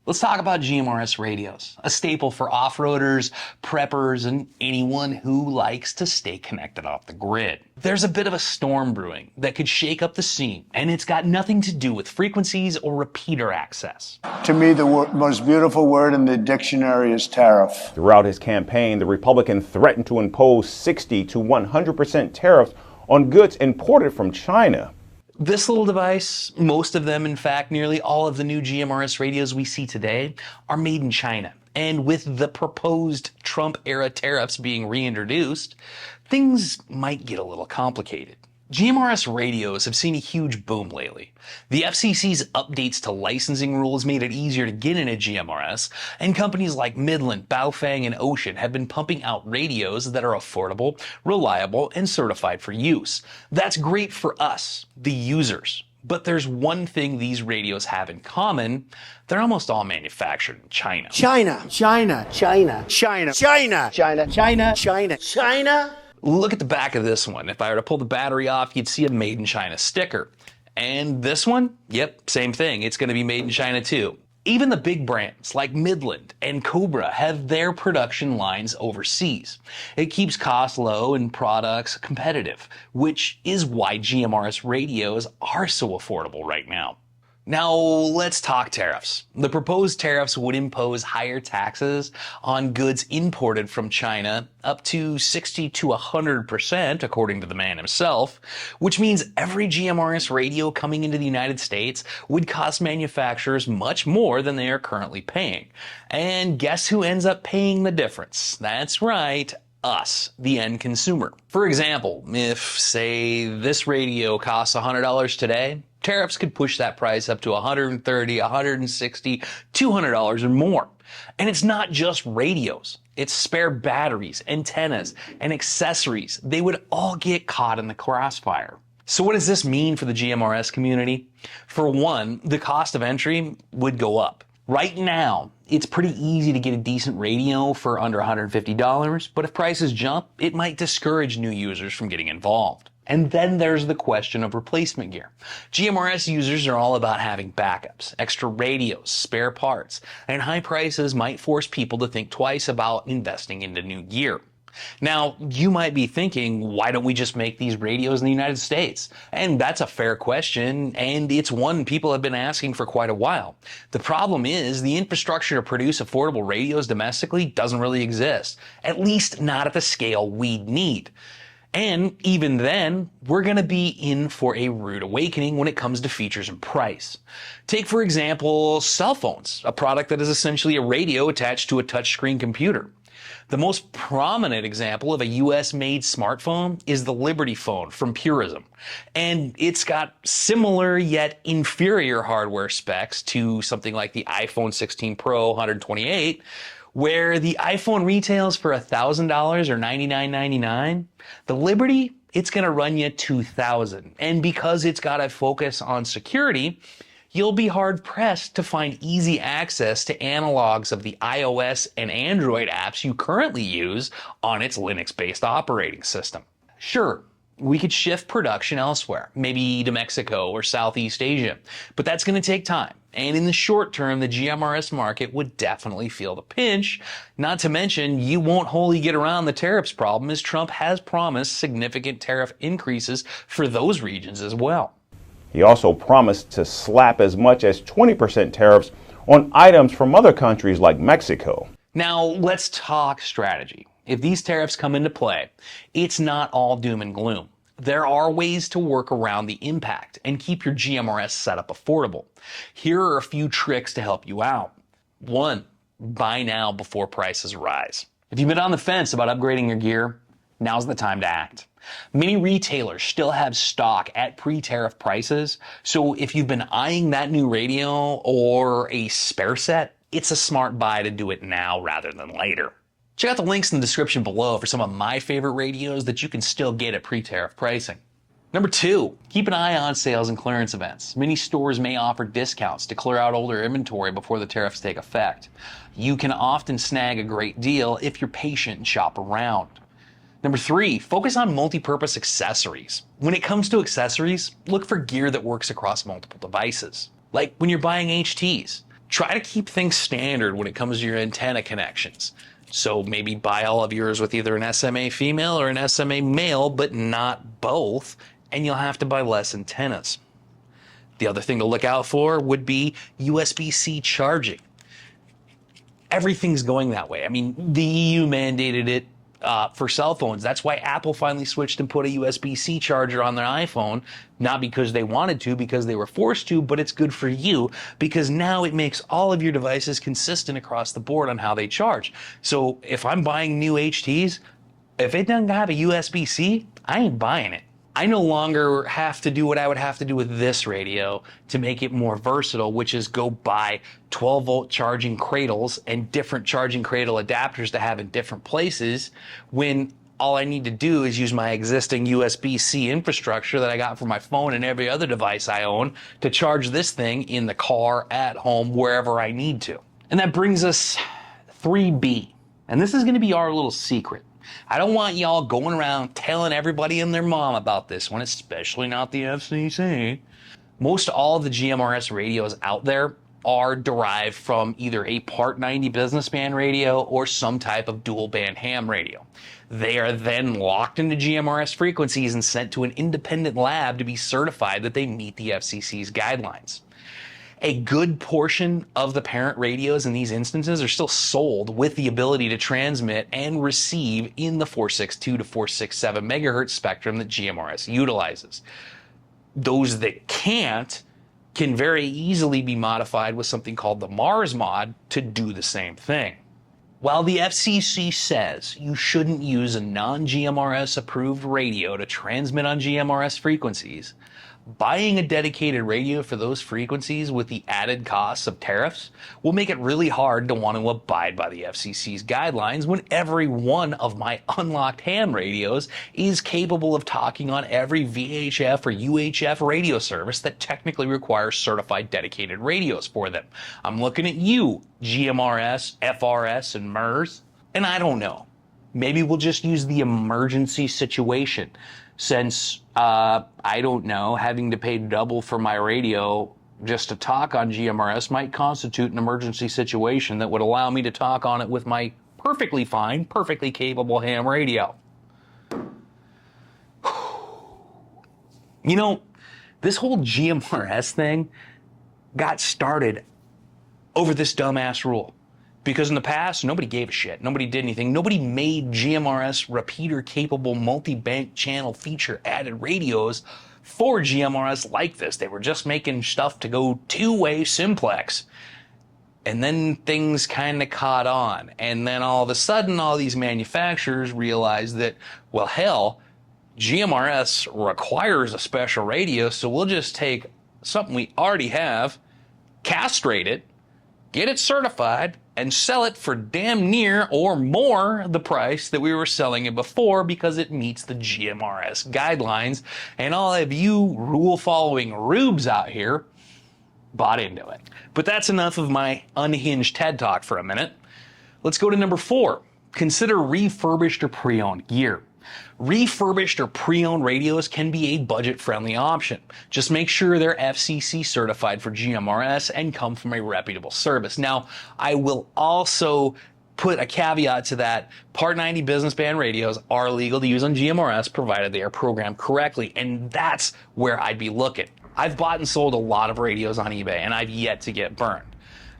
Let's talk about GMRS radios, a staple for off-roaders, preppers, and anyone who likes to stay connected off the grid. There's a bit of a storm brewing that could shake up the scene, and it's got nothing to do with frequencies or repeater access. To me, the most beautiful word in the dictionary is tariff. Throughout his campaign, the Republican threatened to impose 60 to 100% tariffs on goods imported from China. This little device, most of them, in fact, nearly all of the new GMRS radios we see today are made in China. And with the proposed Trump-era tariffs being reintroduced, things might get a little complicated. GMRS radios have seen a huge boom lately. The FCC's updates to licensing rules made it easier to get in a GMRS, and companies like Midland, Baofeng, and Ocean have been pumping out radios that are affordable, reliable, and certified for use. That's great for us, the users. But there's one thing these radios have in common: they're almost all manufactured in China. China. Look at the back of this one. If I were to pull the battery off, you'd see a Made in China sticker. And this one? Yep, same thing. It's going to be made in China too. Even the big brands like Midland and Cobra have their production lines overseas. It keeps costs low and products competitive, which is why GMRS radios are so affordable right now. Now let's talk tariffs. The proposed tariffs would impose higher taxes on goods imported from China, up to 60 to 100%, according to the man himself, which means every GMRS radio coming into the United States would cost manufacturers much more than they are currently paying. And guess who ends up paying the difference? That's right, us, the end consumer. For example, if, say, this radio costs $100 today, tariffs could push that price up to $130, $160, $200 or more. And it's not just radios. It's spare batteries, antennas, and accessories. They would all get caught in the crossfire. So what does this mean for the GMRS community? For one, the cost of entry would go up. Right now, it's pretty easy to get a decent radio for under $150, but if prices jump, it might discourage new users from getting involved. And then there's the question of replacement gear. GMRS users are all about having backups, extra radios, spare parts, and high prices might force people to think twice about investing into new gear. Now, you might be thinking, why don't we just make these radios in the United States? And that's a fair question, and it's one people have been asking for quite a while. The problem is, the infrastructure to produce affordable radios domestically doesn't really exist, at least not at the scale we'd need. And even then, we're going to be in for a rude awakening when it comes to features and price. Take, for example, cell phones, a product that is essentially a radio attached to a touchscreen computer. The most prominent example of a US-made smartphone is the Liberty phone from Purism. And it's got similar yet inferior hardware specs to something like the iPhone 16 Pro 128, where the iPhone retails for $1,000 or $99.99. The Liberty, it's going to run you $2,000. And because it's got a focus on security, you'll be hard-pressed to find easy access to analogs of the iOS and Android apps you currently use on its Linux-based operating system. Sure, we could shift production elsewhere, maybe to Mexico or Southeast Asia, but that's going to take time. And in the short term, the GMRS market would definitely feel the pinch. Not to mention, you won't wholly get around the tariffs problem, as Trump has promised significant tariff increases for those regions as well. He also promised to slap as much as 20% tariffs on items from other countries like Mexico. Now, let's talk strategy. If these tariffs come into play, it's not all doom and gloom. There are ways to work around the impact and keep your GMRS setup affordable. Here are a few tricks to help you out. 1. Buy now before prices rise. If you've been on the fence about upgrading your gear, now's the time to act. Many retailers still have stock at pre-tariff prices, so if you've been eyeing that new radio or a spare set, it's a smart buy to do it now rather than later. Check out the links in the description below for some of my favorite radios that you can still get at pre-tariff pricing. Number 2, keep an eye on sales and clearance events. Many stores may offer discounts to clear out older inventory before the tariffs take effect. You can often snag a great deal if you're patient and shop around. Number 3, focus on multi-purpose accessories. When it comes to accessories, look for gear that works across multiple devices. Like when you're buying HTs, Try to keep things standard when it comes to your antenna connections. So maybe buy all of yours with either an SMA female or an SMA male, but not both, and you'll have to buy less antennas. The other thing to look out for would be USB-C charging. Everything's going that way. I mean, the EU mandated it for cell phones. That's why Apple finally switched and put a USB-C charger on their iPhone, not because they wanted to, because they were forced to, but it's good for you because now it makes all of your devices consistent across the board on how they charge. So if I'm buying new HTs, if it doesn't have a USB-C, I ain't buying it. I no longer have to do what I would have to do with this radio to make it more versatile, which is go buy 12-volt charging cradles and different charging cradle adapters to have in different places, when all I need to do is use my existing USB-C infrastructure that I got for my phone and every other device I own to charge this thing in the car, at home, wherever I need to. And that brings us 3B. And this is going to be our little secret. I don't want y'all going around telling everybody and their mom about this one, especially not the FCC. Most all of the GMRS radios out there are derived from either a Part 90 business band radio or some type of dual band ham radio. They are then locked into GMRS frequencies and sent to an independent lab to be certified that they meet the FCC's guidelines. A good portion of the parent radios in these instances are still sold with the ability to transmit and receive in the 462 to 467 megahertz spectrum that GMRS utilizes. Those that can't can very easily be modified with something called the Mars mod to do the same thing. While the FCC says you shouldn't use a non-GMRS approved radio to transmit on GMRS frequencies, buying a dedicated radio for those frequencies with the added costs of tariffs will make it really hard to want to abide by the FCC's guidelines when every one of my unlocked ham radios is capable of talking on every VHF or UHF radio service that technically requires certified dedicated radios for them. I'm looking at you, GMRS, FRS, and MERS, and I don't know. Maybe we'll just use the emergency situation. Since, I don't know, having to pay double for my radio just to talk on GMRS might constitute an emergency situation that would allow me to talk on it with my perfectly fine, perfectly capable ham radio. You know, this whole GMRS thing got started over this dumbass rule. Because in the past, nobody gave a shit. Nobody did anything. Nobody made GMRS repeater-capable multi-bank channel feature-added radios for GMRS like this. They were just making stuff to go two-way simplex. And then things kind of caught on. And then all of a sudden, all these manufacturers realized that, well, hell, GMRS requires a special radio, so we'll just take something we already have, castrate it, get it certified, and sell it for damn near or more the price that we were selling it before because it meets the GMRS guidelines. And all of you rule-following rubes out here bought into it. But that's enough of my unhinged TED Talk for a minute. Let's go to number 4. Consider refurbished or pre-owned gear. Refurbished or pre-owned radios can be a budget-friendly option. Just make sure they're FCC certified for GMRS and come from a reputable service. Now, I will also put a caveat to that. Part 90 business band radios are legal to use on GMRS provided they are programmed correctly, and that's where I'd be looking. I've bought and sold a lot of radios on eBay, and I've yet to get burned.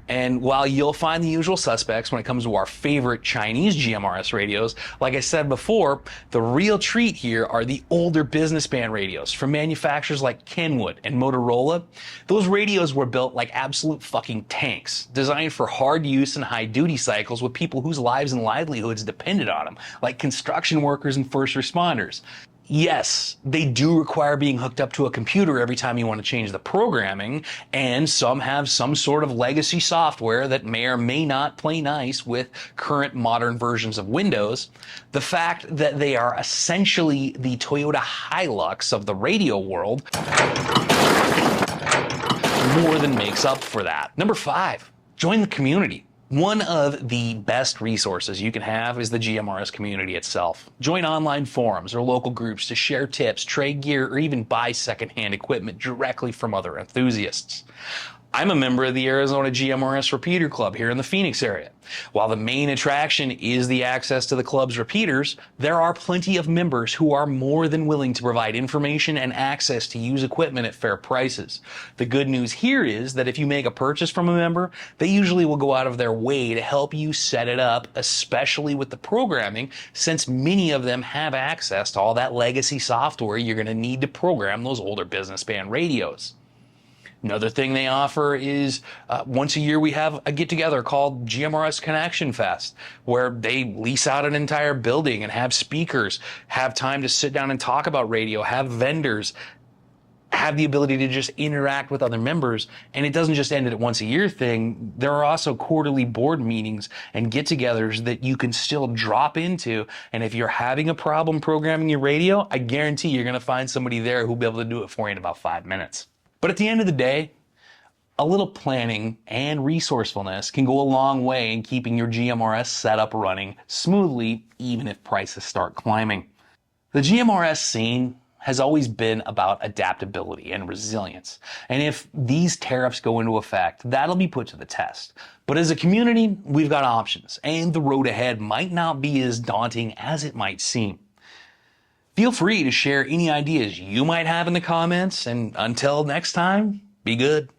And while you'll find the usual suspects when it comes to our favorite Chinese GMRS radios, like I said before, the real treat here are the older business band radios from manufacturers like Kenwood and Motorola. Those radios were built like absolute fucking tanks, designed for hard use and high duty cycles with people whose lives and livelihoods depended on them, like construction workers and first responders. Yes, they do require being hooked up to a computer every time you want to change the programming, and some have some sort of legacy software that may or may not play nice with current modern versions of Windows. The fact that they are essentially the Toyota Hilux of the radio world more than makes up for that. Number 5, join the community. One of the best resources you can have is the GMRS community itself. Join online forums or local groups to share tips, trade gear, or even buy secondhand equipment directly from other enthusiasts. I'm a member of the Arizona GMRS Repeater Club here in the Phoenix area. While the main attraction is the access to the club's repeaters, there are plenty of members who are more than willing to provide information and access to use equipment at fair prices. The good news here is that if you make a purchase from a member, they usually will go out of their way to help you set it up, especially with the programming, since many of them have access to all that legacy software you're going to need to program those older business band radios. Another thing they offer is once a year we have a get-together called GMRS Connection Fest, where they lease out an entire building and have speakers, have time to sit down and talk about radio, have vendors, have the ability to just interact with other members. And it doesn't just end at a once a year thing. There are also quarterly board meetings and get-togethers that you can still drop into. And if you're having a problem programming your radio, I guarantee you're going to find somebody there who'll be able to do it for you in about 5 minutes. But at the end of the day, a little planning and resourcefulness can go a long way in keeping your GMRS setup running smoothly, even if prices start climbing. The GMRS scene has always been about adaptability and resilience. And if these tariffs go into effect, that'll be put to the test. But as a community, we've got options, and the road ahead might not be as daunting as it might seem. Feel free to share any ideas you might have in the comments, and until next time, be good.